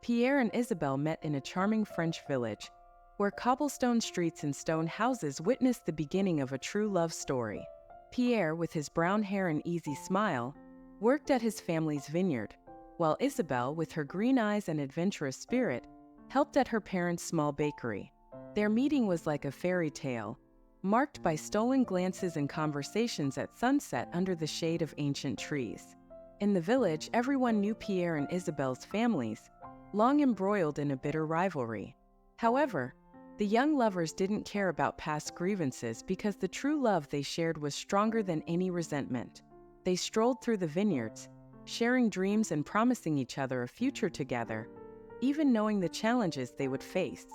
Pierre and Isabelle met in a charming French village, where cobblestone streets and stone houses witnessed the beginning of a true love story. Pierre, with his brown hair and easy smile, worked at his family's vineyard, while Isabelle, with her green eyes and adventurous spirit, helped at her parents' small bakery. Their meeting was like a fairy tale, marked by stolen glances and conversations at sunset under the shade of ancient trees. In the village, everyone knew Pierre and Isabelle's families, long embroiled in a bitter rivalry. However, the young lovers didn't care about past grievances because the true love they shared was stronger than any resentment. They strolled through the vineyards, sharing dreams and promising each other a future together, even knowing the challenges they would face.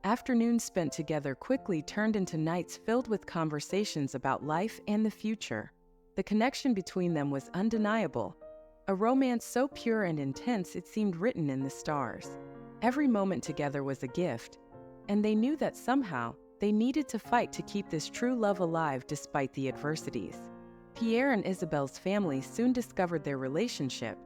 Afternoons spent together quickly turned into nights filled with conversations about life and the future. The connection between them was undeniable, a romance so pure and intense it seemed written in the stars. Every moment together was a gift, and they knew that somehow they needed to fight to keep this true love alive despite the adversities. Pierre and Isabelle's family soon discovered their relationship,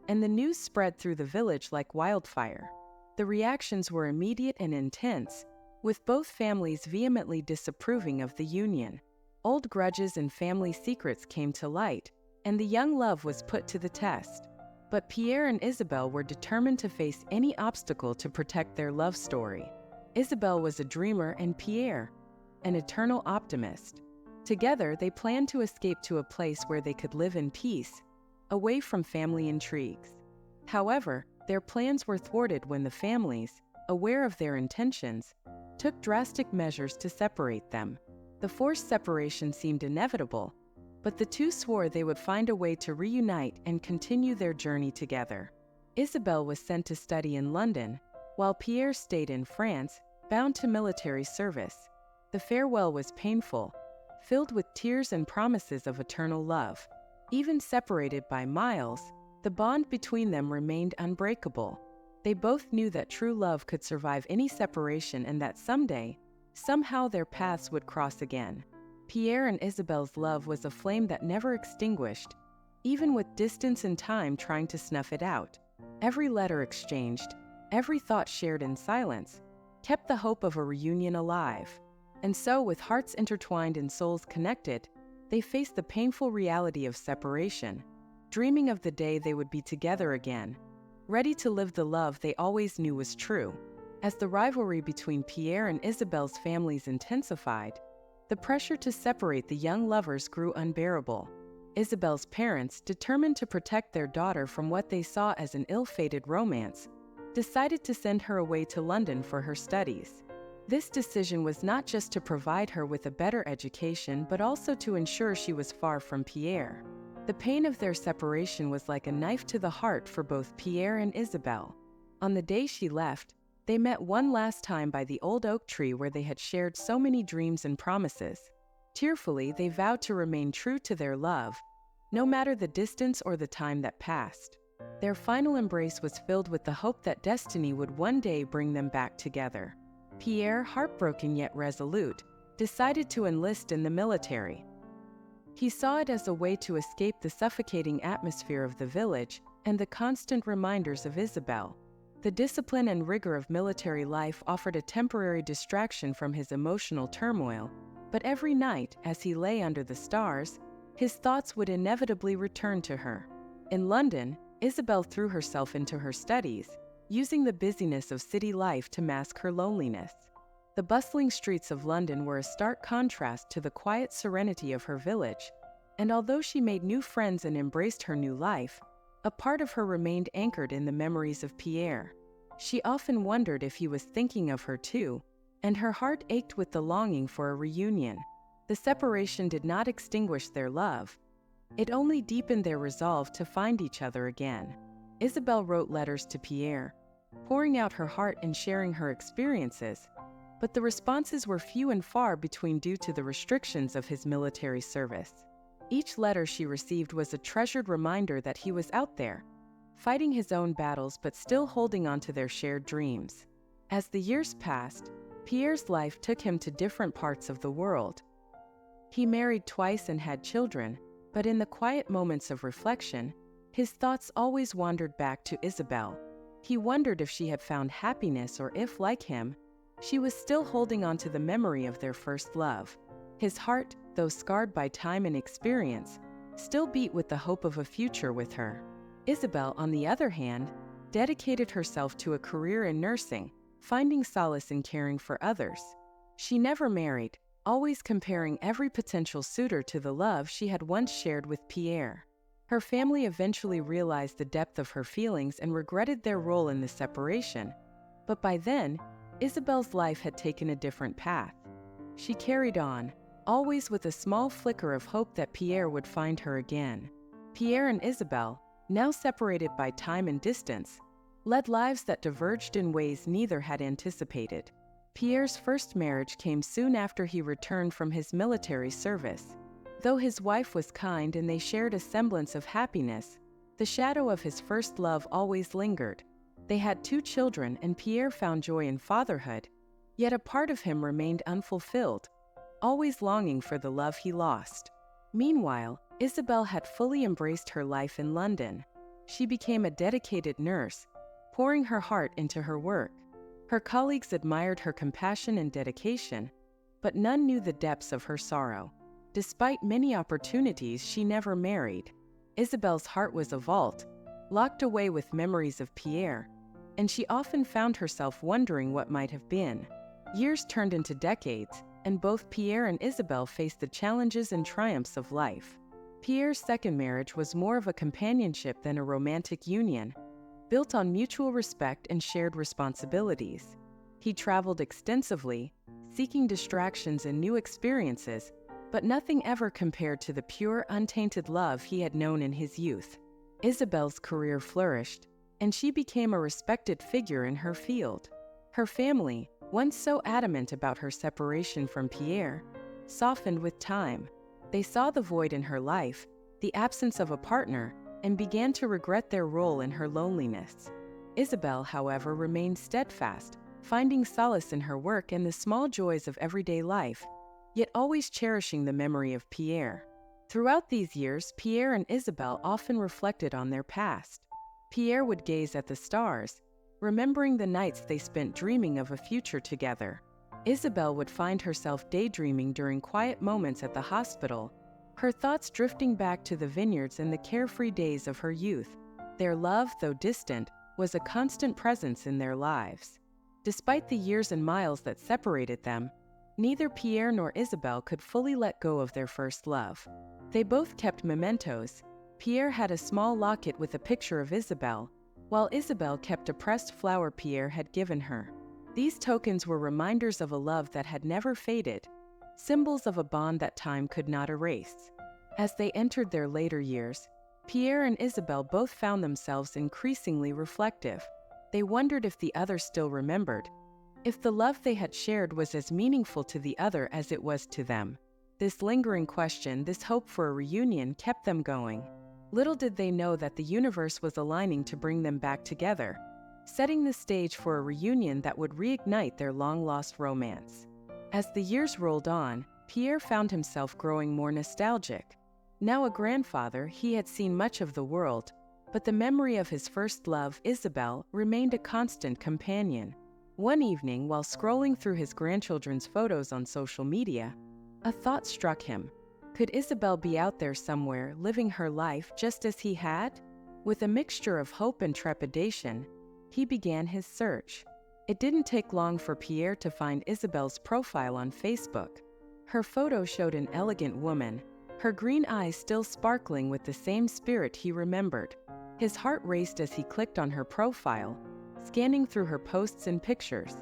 and the news spread through the village like wildfire. The reactions were immediate and intense, with both families vehemently disapproving of the union. Old grudges and family secrets came to light, and the young love was put to the test. But Pierre and Isabelle were determined to face any obstacle to protect their love story. Isabelle was a dreamer and Pierre, an eternal optimist. Together, they planned to escape to a place where they could live in peace, away from family intrigues. However, their plans were thwarted when the families, aware of their intentions, took drastic measures to separate them. The forced separation seemed inevitable, but the two swore they would find a way to reunite and continue their journey together. Isabelle was sent to study in London, while Pierre stayed in France, bound to military service. The farewell was painful, filled with tears and promises of eternal love. Even separated by miles, the bond between them remained unbreakable. They both knew that true love could survive any separation and that someday, somehow their paths would cross again. Pierre and Isabelle's love was a flame that never extinguished, even with distance and time trying to snuff it out. Every letter exchanged, every thought shared in silence, kept the hope of a reunion alive. And so, with hearts intertwined and souls connected, they faced the painful reality of separation, dreaming of the day they would be together again, ready to live the love they always knew was true. As the rivalry between Pierre and Isabelle's families intensified, the pressure to separate the young lovers grew unbearable. Isabelle's parents, determined to protect their daughter from what they saw as an ill-fated romance, decided to send her away to London for her studies. This decision was not just to provide her with a better education, but also to ensure she was far from Pierre. The pain of their separation was like a knife to the heart for both Pierre and Isabelle. On the day she left, they met one last time by the old oak tree where they had shared so many dreams and promises. Tearfully, they vowed to remain true to their love, no matter the distance or the time that passed. Their final embrace was filled with the hope that destiny would one day bring them back together. Pierre, heartbroken yet resolute, decided to enlist in the military. He saw it as a way to escape the suffocating atmosphere of the village and the constant reminders of Isabelle. The discipline and rigor of military life offered a temporary distraction from his emotional turmoil, but every night, as he lay under the stars, his thoughts would inevitably return to her. In London, Isabelle threw herself into her studies, using the busyness of city life to mask her loneliness. The bustling streets of London were a stark contrast to the quiet serenity of her village, and although she made new friends and embraced her new life, a part of her remained anchored in the memories of Pierre. She often wondered if he was thinking of her too, and her heart ached with the longing for a reunion. The separation did not extinguish their love. It only deepened their resolve to find each other again. Isabelle wrote letters to Pierre, pouring out her heart and sharing her experiences, but the responses were few and far between due to the restrictions of his military service. Each letter she received was a treasured reminder that he was out there, fighting his own battles but still holding on to their shared dreams. As the years passed, Pierre's life took him to different parts of the world. He married twice and had children, but in the quiet moments of reflection, his thoughts always wandered back to Isabelle. He wondered if she had found happiness or if, like him, she was still holding on to the memory of their first love. His heart, though scarred by time and experience, still beat with the hope of a future with her. Isabelle, on the other hand, dedicated herself to a career in nursing, finding solace in caring for others. She never married, always comparing every potential suitor to the love she had once shared with Pierre. Her family eventually realized the depth of her feelings and regretted their role in the separation, but by then, Isabelle's life had taken a different path. She carried on, always with a small flicker of hope that Pierre would find her again. Pierre and Isabelle, now separated by time and distance, led lives that diverged in ways neither had anticipated. Pierre's first marriage came soon after he returned from his military service. Though his wife was kind and they shared a semblance of happiness, the shadow of his first love always lingered. They had 2 children and Pierre found joy in fatherhood, yet a part of him remained unfulfilled, always longing for the love he lost. Meanwhile, Isabelle had fully embraced her life in London. She became a dedicated nurse, pouring her heart into her work. Her colleagues admired her compassion and dedication, but none knew the depths of her sorrow. Despite many opportunities, she never married. Isabelle's heart was a vault, locked away with memories of Pierre, and she often found herself wondering what might have been. Years turned into decades, and both Pierre and Isabelle faced the challenges and triumphs of life. Pierre's second marriage was more of a companionship than a romantic union, built on mutual respect and shared responsibilities. He traveled extensively, seeking distractions and new experiences, but nothing ever compared to the pure, untainted love he had known in his youth. Isabelle's career flourished, and she became a respected figure in her field. Her family, once so adamant about her separation from Pierre, softened with time. They saw the void in her life, the absence of a partner, and began to regret their role in her loneliness. Isabelle, however, remained steadfast, finding solace in her work and the small joys of everyday life, yet always cherishing the memory of Pierre. Throughout these years, Pierre and Isabelle often reflected on their past. Pierre would gaze at the stars, remembering the nights they spent dreaming of a future together. Isabelle would find herself daydreaming during quiet moments at the hospital, her thoughts drifting back to the vineyards and the carefree days of her youth. Their love, though distant, was a constant presence in their lives. Despite the years and miles that separated them, neither Pierre nor Isabelle could fully let go of their first love. They both kept mementos. Pierre had a small locket with a picture of Isabelle, while Isabelle kept a pressed flower Pierre had given her. These tokens were reminders of a love that had never faded, symbols of a bond that time could not erase. As they entered their later years, Pierre and Isabelle both found themselves increasingly reflective. They wondered if the other still remembered, if the love they had shared was as meaningful to the other as it was to them. This lingering question, this hope for a reunion, kept them going. Little did they know that the universe was aligning to bring them back together, setting the stage for a reunion that would reignite their long-lost romance. As the years rolled on, Pierre found himself growing more nostalgic. Now a grandfather, he had seen much of the world, but the memory of his first love, Isabelle, remained a constant companion. One evening, while scrolling through his grandchildren's photos on social media, a thought struck him. Could Isabelle be out there somewhere, living her life just as he had? With a mixture of hope and trepidation, he began his search. It didn't take long for Pierre to find Isabelle's profile on Facebook. Her photo showed an elegant woman, her green eyes still sparkling with the same spirit he remembered. His heart raced as he clicked on her profile, scanning through her posts and pictures.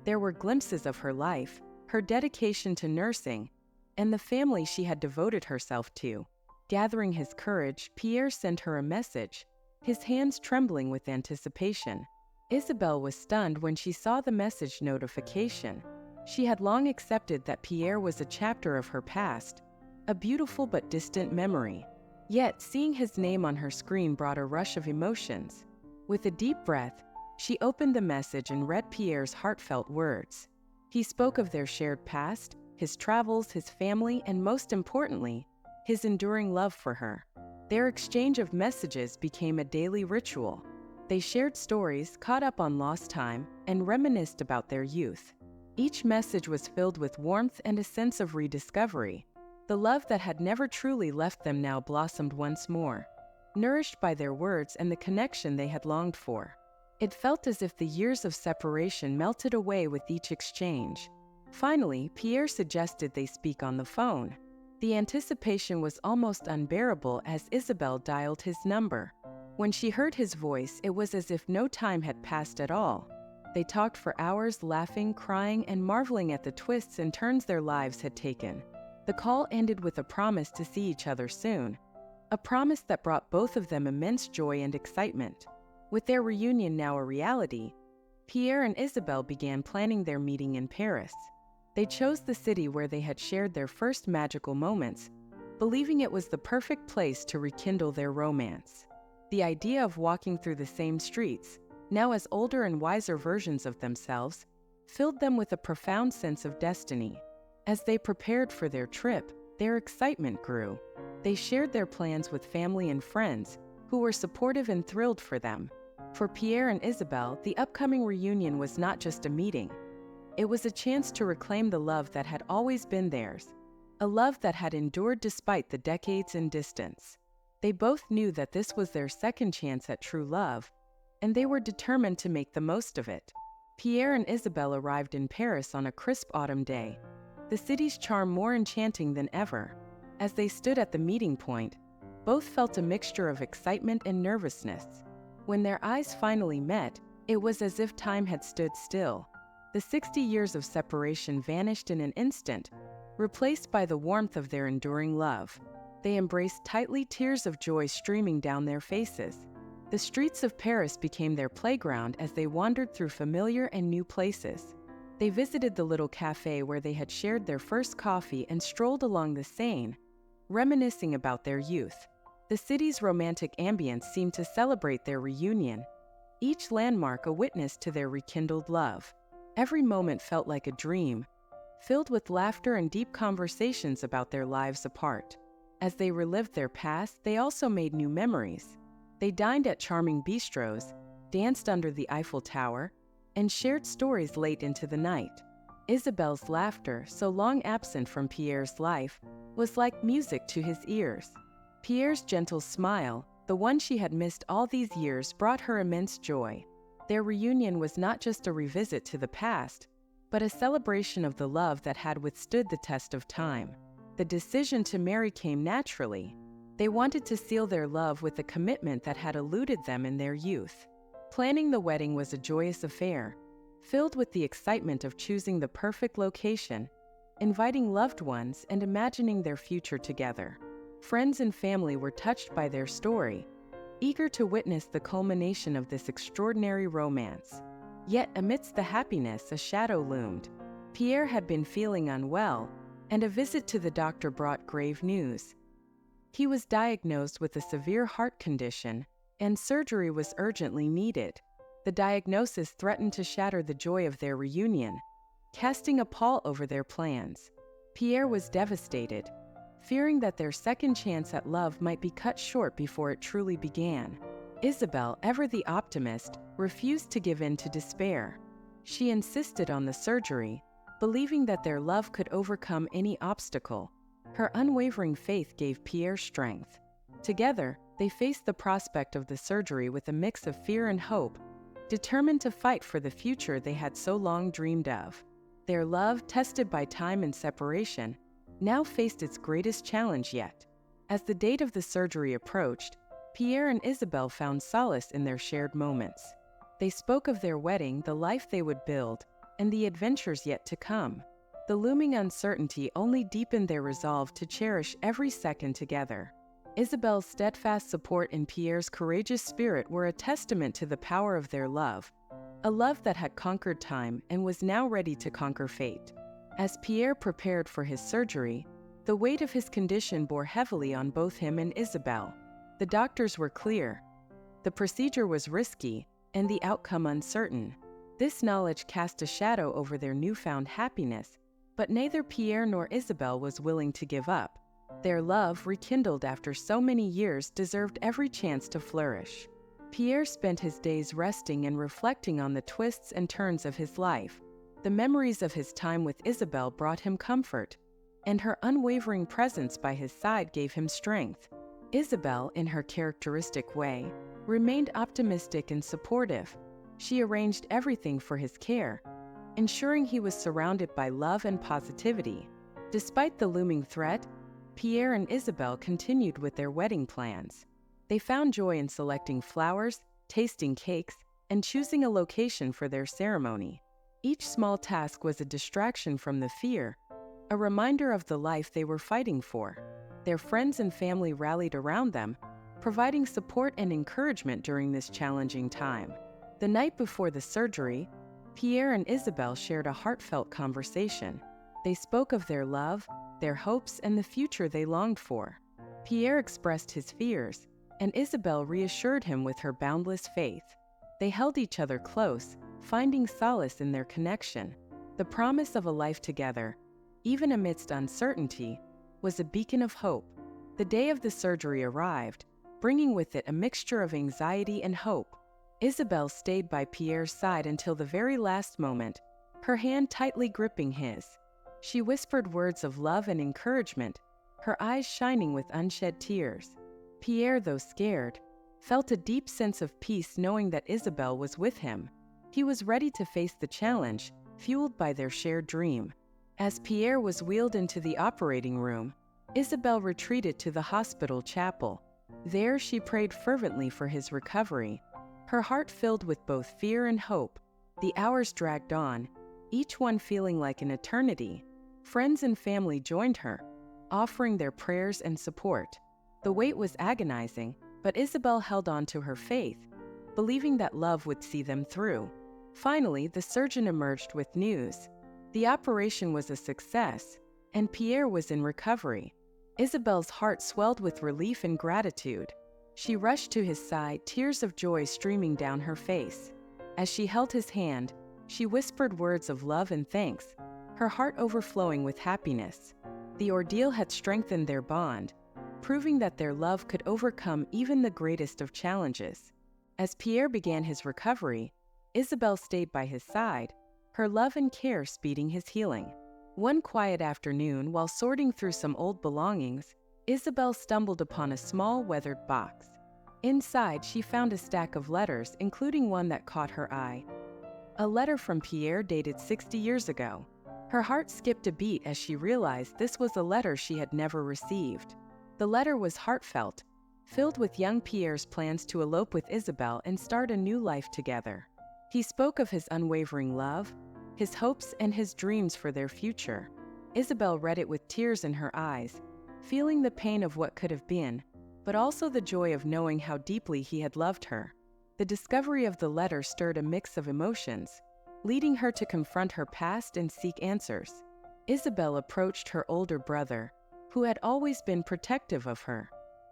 There were glimpses of her life, her dedication to nursing, and the family she had devoted herself to. Gathering his courage, Pierre sent her a message, his hands trembling with anticipation. Isabelle was stunned when she saw the message notification. She had long accepted that Pierre was a chapter of her past, a beautiful but distant memory. Yet, seeing his name on her screen brought a rush of emotions. With a deep breath, she opened the message and read Pierre's heartfelt words. He spoke of their shared past, his travels, his family, and most importantly, his enduring love for her. Their exchange of messages became a daily ritual. They shared stories, caught up on lost time, and reminisced about their youth. Each message was filled with warmth and a sense of rediscovery. The love that had never truly left them now blossomed once more, nourished by their words and the connection they had longed for. It felt as if the years of separation melted away with each exchange. Finally, Pierre suggested they speak on the phone. The anticipation was almost unbearable as Isabelle dialed his number. When she heard his voice, it was as if no time had passed at all. They talked for hours, laughing, crying, and marveling at the twists and turns their lives had taken. The call ended with a promise to see each other soon, a promise that brought both of them immense joy and excitement. With their reunion now a reality, Pierre and Isabelle began planning their meeting in Paris. They chose the city where they had shared their first magical moments, believing it was the perfect place to rekindle their romance. The idea of walking through the same streets, now as older and wiser versions of themselves, filled them with a profound sense of destiny. As they prepared for their trip, their excitement grew. They shared their plans with family and friends, who were supportive and thrilled for them. For Pierre and Isabelle, the upcoming reunion was not just a meeting. It was a chance to reclaim the love that had always been theirs, a love that had endured despite the decades and distance. They both knew that this was their second chance at true love, and they were determined to make the most of it. Pierre and Isabelle arrived in Paris on a crisp autumn day, the city's charm more enchanting than ever. As they stood at the meeting point, both felt a mixture of excitement and nervousness. When their eyes finally met, it was as if time had stood still. The 60 years of separation vanished in an instant, replaced by the warmth of their enduring love. They embraced tightly, tears of joy streaming down their faces. The streets of Paris became their playground as they wandered through familiar and new places. They visited the little cafe where they had shared their first coffee and strolled along the Seine, reminiscing about their youth. The city's romantic ambience seemed to celebrate their reunion, each landmark a witness to their rekindled love. Every moment felt like a dream, filled with laughter and deep conversations about their lives apart. As they relived their past, they also made new memories. They dined at charming bistros, danced under the Eiffel Tower, and shared stories late into the night. Isabelle's laughter, so long absent from Pierre's life, was like music to his ears. Pierre's gentle smile, the one she had missed all these years, brought her immense joy. Their reunion was not just a revisit to the past, but a celebration of the love that had withstood the test of time. The decision to marry came naturally. They wanted to seal their love with a commitment that had eluded them in their youth. Planning the wedding was a joyous affair, filled with the excitement of choosing the perfect location, inviting loved ones, and imagining their future together. Friends and family were touched by their story, eager to witness the culmination of this extraordinary romance. Yet amidst the happiness, a shadow loomed. Pierre had been feeling unwell, and a visit to the doctor brought grave news. He was diagnosed with a severe heart condition, and surgery was urgently needed. The diagnosis threatened to shatter the joy of their reunion, casting a pall over their plans. Pierre was devastated, fearing that their second chance at love might be cut short before it truly began. Isabelle, ever the optimist, refused to give in to despair. She insisted on the surgery, believing that their love could overcome any obstacle. Her unwavering faith gave Pierre strength. Together, they faced the prospect of the surgery with a mix of fear and hope, determined to fight for the future they had so long dreamed of. Their love, tested by time and separation, now faced its greatest challenge yet. As the date of the surgery approached, Pierre and Isabelle found solace in their shared moments. They spoke of their wedding, the life they would build, and the adventures yet to come. The looming uncertainty only deepened their resolve to cherish every second together. Isabelle's steadfast support and Pierre's courageous spirit were a testament to the power of their love, a love that had conquered time and was now ready to conquer fate. As Pierre prepared for his surgery, the weight of his condition bore heavily on both him and Isabelle. The doctors were clear. The procedure was risky, and the outcome uncertain. This knowledge cast a shadow over their newfound happiness, but neither Pierre nor Isabelle was willing to give up. Their love, rekindled after so many years, deserved every chance to flourish. Pierre spent his days resting and reflecting on the twists and turns of his life. The memories of his time with Isabelle brought him comfort, and her unwavering presence by his side gave him strength. Isabelle, in her characteristic way, remained optimistic and supportive. She arranged everything for his care, ensuring he was surrounded by love and positivity. Despite the looming threat, Pierre and Isabelle continued with their wedding plans. They found joy in selecting flowers, tasting cakes, and choosing a location for their ceremony. Each small task was a distraction from the fear, a reminder of the life they were fighting for. Their friends and family rallied around them, providing support and encouragement during this challenging time. The night before the surgery, Pierre and Isabelle shared a heartfelt conversation. They spoke of their love, their hopes, and the future they longed for. Pierre expressed his fears, and Isabelle reassured him with her boundless faith. They held each other close, finding solace in their connection. The promise of a life together, even amidst uncertainty, was a beacon of hope. The day of the surgery arrived, bringing with it a mixture of anxiety and hope. Isabelle stayed by Pierre's side until the very last moment, her hand tightly gripping his. She whispered words of love and encouragement, her eyes shining with unshed tears. Pierre, though scared, felt a deep sense of peace knowing that Isabelle was with him. He was ready to face the challenge, fueled by their shared dream. As Pierre was wheeled into the operating room, Isabelle retreated to the hospital chapel. There she prayed fervently for his recovery, her heart filled with both fear and hope. The hours dragged on, each one feeling like an eternity. Friends and family joined her, offering their prayers and support. The wait was agonizing, but Isabelle held on to her faith, believing that love would see them through. Finally, the surgeon emerged with news. The operation was a success, and Pierre was in recovery. Isabelle's heart swelled with relief and gratitude. She rushed to his side, tears of joy streaming down her face. As she held his hand, she whispered words of love and thanks, her heart overflowing with happiness. The ordeal had strengthened their bond, proving that their love could overcome even the greatest of challenges. As Pierre began his recovery, Isabelle stayed by his side, her love and care speeding his healing. One quiet afternoon, while sorting through some old belongings, Isabelle stumbled upon a small, weathered box. Inside, she found a stack of letters, including one that caught her eye. A letter from Pierre dated 60 years ago. Her heart skipped a beat as she realized this was a letter she had never received. The letter was heartfelt, filled with young Pierre's plans to elope with Isabelle and start a new life together. He spoke of his unwavering love, his hopes, and his dreams for their future. Isabelle read it with tears in her eyes, feeling the pain of what could have been, but also the joy of knowing how deeply he had loved her. The discovery of the letter stirred a mix of emotions, leading her to confront her past and seek answers. Isabelle approached her older brother, who had always been protective of her.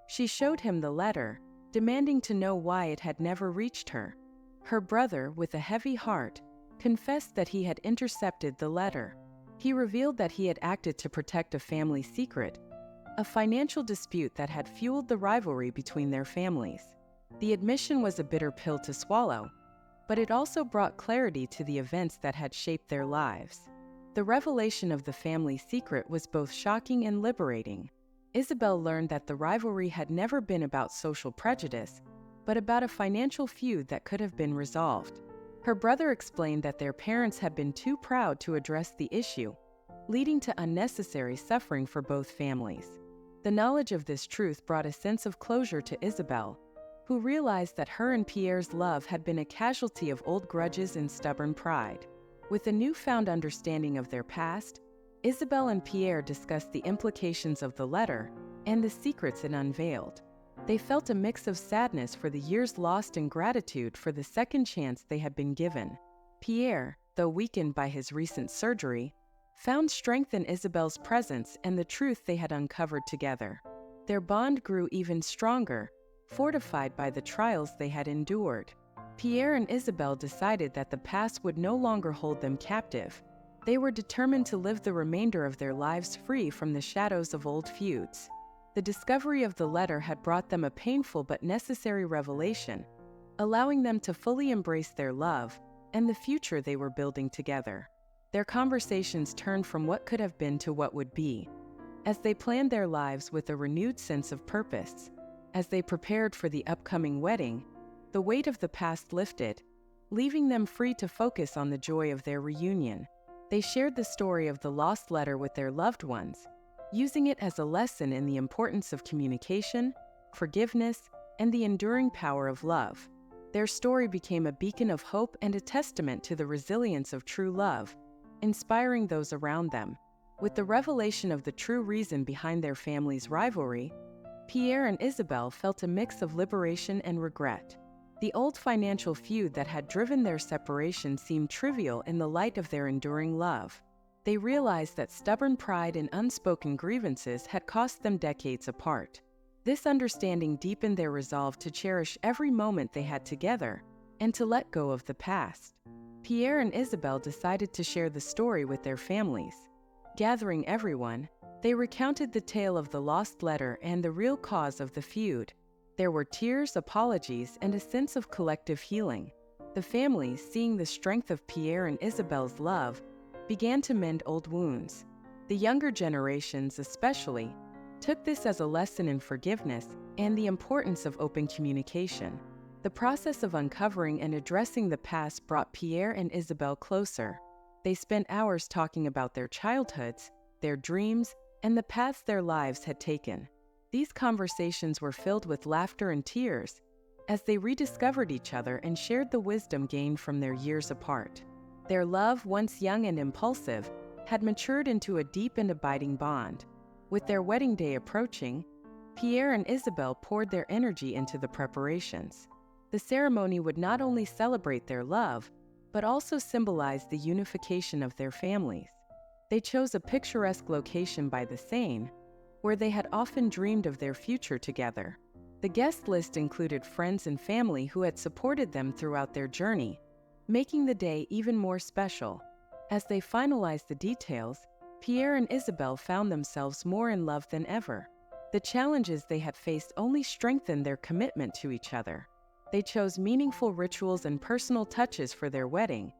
She showed him the letter, demanding to know why it had never reached her. Her brother, with a heavy heart, confessed that he had intercepted the letter. He revealed that he had acted to protect a family secret, a financial dispute that had fueled the rivalry between their families. The admission was a bitter pill to swallow, but it also brought clarity to the events that had shaped their lives. The revelation of the family secret was both shocking and liberating. Isabelle learned that the rivalry had never been about social prejudice, but about a financial feud that could have been resolved. Her brother explained that their parents had been too proud to address the issue, leading to unnecessary suffering for both families. The knowledge of this truth brought a sense of closure to Isabelle, who realized that her and Pierre's love had been a casualty of old grudges and stubborn pride. With a newfound understanding of their past, Isabelle and Pierre discussed the implications of the letter and the secrets it unveiled. They felt a mix of sadness for the years lost and gratitude for the second chance they had been given. Pierre, though weakened by his recent surgery, found strength in Isabelle's presence and the truth they had uncovered together. Their bond grew even stronger, fortified by the trials they had endured. Pierre and Isabelle decided that the past would no longer hold them captive. They were determined to live the remainder of their lives free from the shadows of old feuds. The discovery of the letter had brought them a painful but necessary revelation. allowing them to fully embrace their love and the future they were building together. Their conversations turned from what could have been to what would be, as they planned their lives with a renewed sense of purpose. As they prepared for the upcoming wedding, the weight of the past lifted, leaving them free to focus on the joy of their reunion. They shared the story of the lost letter with their loved ones, using it as a lesson in the importance of communication, forgiveness, and the enduring power of love. Their story became a beacon of hope and a testament to the resilience of true love, inspiring those around them. With the revelation of the true reason behind their family's rivalry, Pierre and Isabelle felt a mix of liberation and regret. The old financial feud that had driven their separation seemed trivial in the light of their enduring love. They realized that stubborn pride and unspoken grievances had cost them decades apart. This understanding deepened their resolve to cherish every moment they had together and to let go of the past. Pierre and Isabelle decided to share the story with their families. Gathering everyone, they recounted the tale of the lost letter and the real cause of the feud. There were tears, apologies, and a sense of collective healing. The families, seeing the strength of Pierre and Isabelle's love, began to mend old wounds. The younger generations, especially, took this as a lesson in forgiveness and the importance of open communication. The process of uncovering and addressing the past brought Pierre and Isabelle closer. They spent hours talking about their childhoods, their dreams, and the paths their lives had taken. These conversations were filled with laughter and tears as they rediscovered each other and shared the wisdom gained from their years apart. Their love, once young and impulsive, had matured into a deep and abiding bond. With their wedding day approaching, Pierre and Isabelle poured their energy into the preparations. The ceremony would not only celebrate their love, but also symbolize the unification of their families. They chose a picturesque location by the Seine, where they had often dreamed of their future together. The guest list included friends and family who had supported them throughout their journey, making the day even more special. As they finalized the details, Pierre and Isabelle found themselves more in love than ever. The challenges they had faced only strengthened their commitment to each other. They chose meaningful rituals and personal touches for their wedding,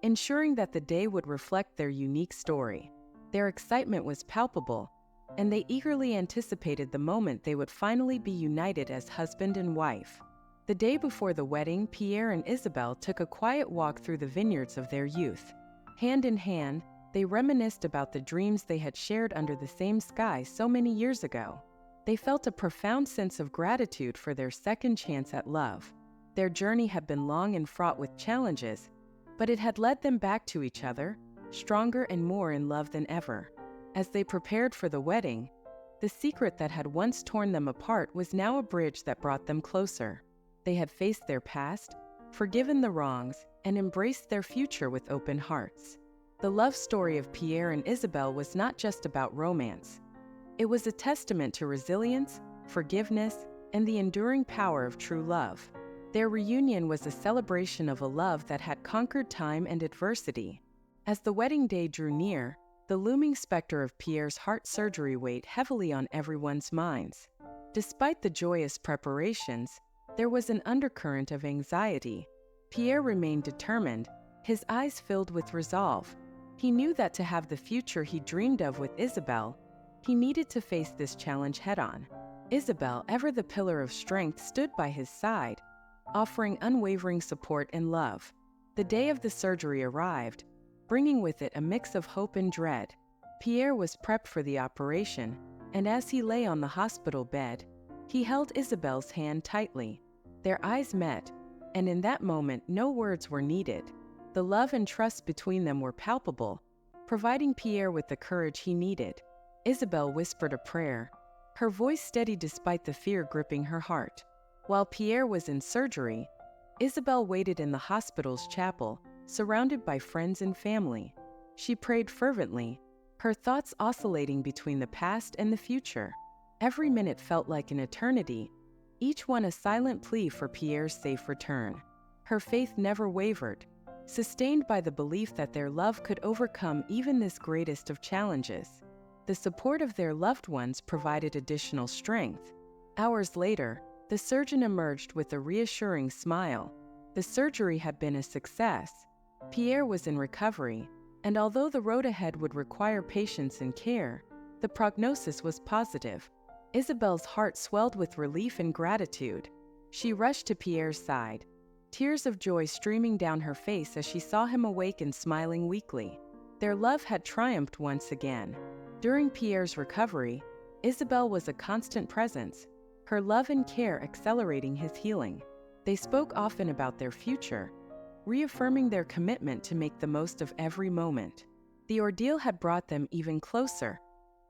ensuring that the day would reflect their unique story. Their excitement was palpable, and they eagerly anticipated the moment they would finally be united as husband and wife. The day before the wedding, Pierre and Isabelle took a quiet walk through the vineyards of their youth. Hand in hand, they reminisced about the dreams they had shared under the same sky so many years ago. They felt a profound sense of gratitude for their second chance at love. Their journey had been long and fraught with challenges, but it had led them back to each other, stronger and more in love than ever. As they prepared for the wedding, the secret that had once torn them apart was now a bridge that brought them closer. They had faced their past, forgiven the wrongs, and embraced their future with open hearts. The love story of Pierre and Isabelle was not just about romance. It was a testament to resilience, forgiveness, and the enduring power of true love. Their reunion was a celebration of a love that had conquered time and adversity. As the wedding day drew near, the looming specter of Pierre's heart surgery weighed heavily on everyone's minds. Despite the joyous preparations, there was an undercurrent of anxiety. Pierre remained determined, his eyes filled with resolve. He knew that to have the future he dreamed of with Isabelle, he needed to face this challenge head-on. Isabelle, ever the pillar of strength, stood by his side, offering unwavering support and love. The day of the surgery arrived, bringing with it a mix of hope and dread. Pierre was prepped for the operation, and as he lay on the hospital bed, he held Isabelle's hand tightly. Their eyes met, and in that moment no words were needed. The love and trust between them were palpable, providing Pierre with the courage he needed. Isabelle whispered a prayer, her voice steady despite the fear gripping her heart. While Pierre was in surgery, Isabelle waited in the hospital's chapel, surrounded by friends and family. She prayed fervently, her thoughts oscillating between the past and the future. Every minute felt like an eternity, each one a silent plea for Pierre's safe return. Her faith never wavered, sustained by the belief that their love could overcome even this greatest of challenges. The support of their loved ones provided additional strength. Hours later, The surgeon emerged with a reassuring smile. The surgery had been a success. Pierre was in recovery, and although the road ahead would require patience and care, the prognosis was positive. Isabelle's heart swelled with relief and gratitude. She rushed to Pierre's side, tears of joy streaming down her face as she saw him awake and smiling weakly. Their love had triumphed once again. During Pierre's recovery, Isabelle was a constant presence, her love and care accelerating his healing. They spoke often about their future, reaffirming their commitment to make the most of every moment. The ordeal had brought them even closer,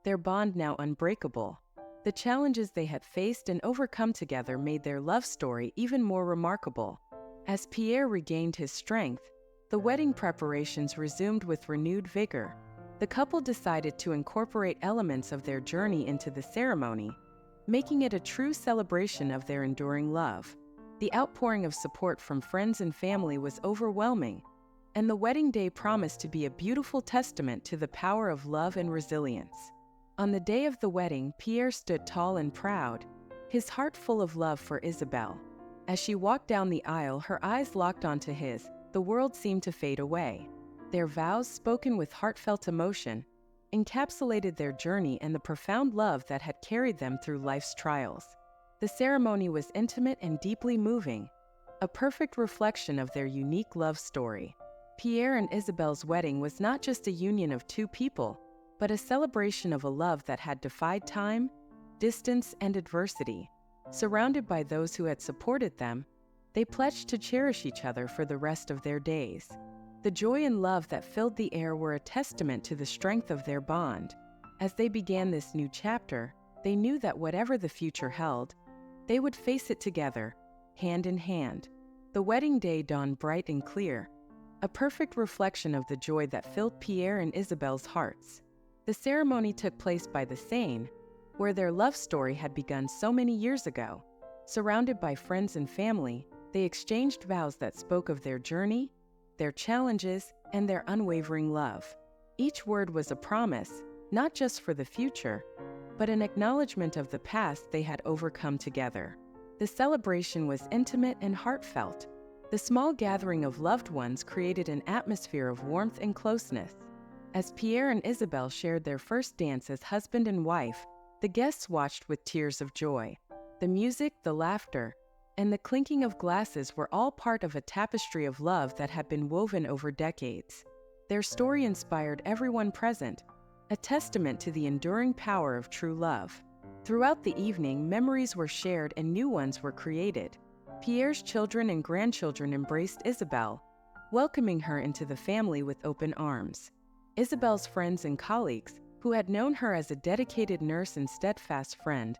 their bond now unbreakable. The challenges they had faced and overcome together made their love story even more remarkable. As Pierre regained his strength, the wedding preparations resumed with renewed vigor. The couple decided to incorporate elements of their journey into the ceremony, making it a true celebration of their enduring love. The outpouring of support from friends and family was overwhelming, and the wedding day promised to be a beautiful testament to the power of love and resilience. On the day of the wedding, Pierre stood tall and proud, his heart full of love for Isabelle. As she walked down the aisle, her eyes locked onto his. The world seemed to fade away. Their vows, spoken with heartfelt emotion, encapsulated their journey and the profound love that had carried them through life's trials. The ceremony was intimate and deeply moving, a perfect reflection of their unique love story. Pierre and Isabelle's wedding was not just a union of two people, but a celebration of a love that had defied time, distance, and adversity. Surrounded by those who had supported them, they pledged to cherish each other for the rest of their days. The joy and love that filled the air were a testament to the strength of their bond. As they began this new chapter, they knew that whatever the future held, they would face it together, hand in hand. The wedding day dawned bright and clear, a perfect reflection of the joy that filled Pierre and Isabelle's hearts. The ceremony took place by the Seine, where their love story had begun so many years ago. Surrounded by friends and family, they exchanged vows that spoke of their journey, their challenges, and their unwavering love. Each word was a promise, not just for the future, but an acknowledgement of the past they had overcome together. The celebration was intimate and heartfelt. The small gathering of loved ones created an atmosphere of warmth and closeness. As Pierre and Isabelle shared their first dance as husband and wife, the guests watched with tears of joy. The music, the laughter, and the clinking of glasses were all part of a tapestry of love that had been woven over decades. Their story inspired everyone present, a testament to the enduring power of true love. Throughout the evening, memories were shared and new ones were created. Pierre's children and grandchildren embraced Isabelle, welcoming her into the family with open arms. Isabelle's friends and colleagues, who had known her as a dedicated nurse and steadfast friend,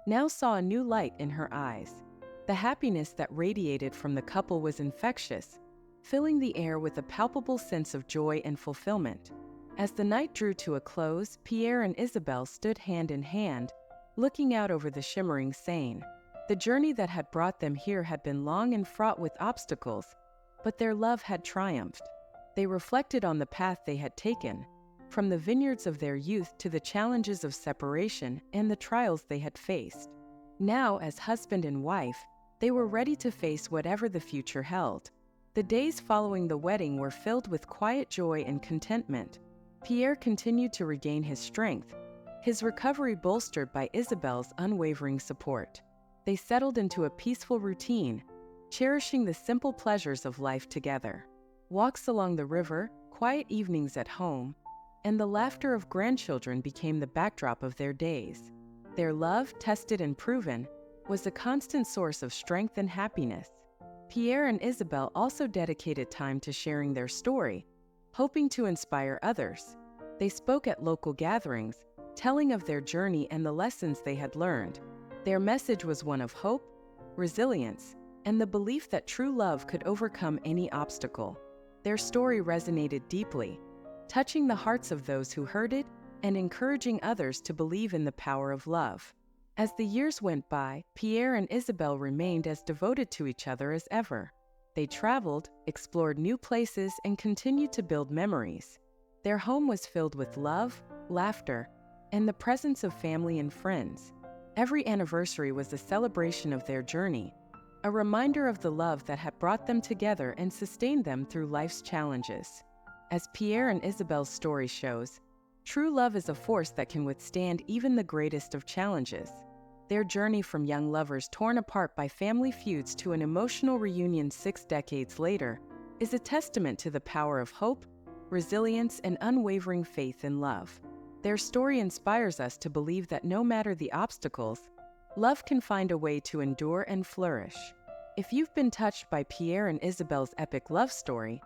now saw a new light in her eyes. The happiness that radiated from the couple was infectious, filling the air with a palpable sense of joy and fulfillment. As the night drew to a close, Pierre and Isabelle stood hand in hand, looking out over the shimmering Seine. The journey that had brought them here had been long and fraught with obstacles, but their love had triumphed. They reflected on the path they had taken, from the vineyards of their youth to the challenges of separation and the trials they had faced. Now, as husband and wife, they were ready to face whatever the future held. The days following the wedding were filled with quiet joy and contentment. Pierre continued to regain his strength, his recovery bolstered by Isabelle's unwavering support. They settled into a peaceful routine, cherishing the simple pleasures of life together. Walks along the river, quiet evenings at home, and the laughter of grandchildren became the backdrop of their days. Their love, tested and proven, was a constant source of strength and happiness. Pierre and Isabelle also dedicated time to sharing their story, hoping to inspire others. They spoke at local gatherings, telling of their journey and the lessons they had learned. Their message was one of hope, resilience, and the belief that true love could overcome any obstacle. Their story resonated deeply, touching the hearts of those who heard it and encouraging others to believe in the power of love. As the years went by, Pierre and Isabelle remained as devoted to each other as ever. They traveled, explored new places, and continued to build memories. Their home was filled with love, laughter, and the presence of family and friends. Every anniversary was a celebration of their journey, a reminder of the love that had brought them together and sustained them through life's challenges. As Pierre and Isabelle's story shows, true love is a force that can withstand even the greatest of challenges. Their journey from young lovers torn apart by family feuds to an emotional reunion 6 decades later is a testament to the power of hope, resilience, and unwavering faith in love. Their story inspires us to believe that no matter the obstacles, love can find a way to endure and flourish. If you've been touched by Pierre and Isabelle's epic love story,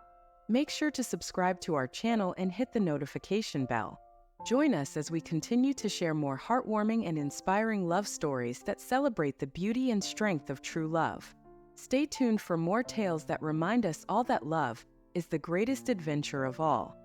make sure to subscribe to our channel and hit the notification bell. Join us as we continue to share more heartwarming and inspiring love stories that celebrate the beauty and strength of true love. Stay tuned for more tales that remind us all that love is the greatest adventure of all.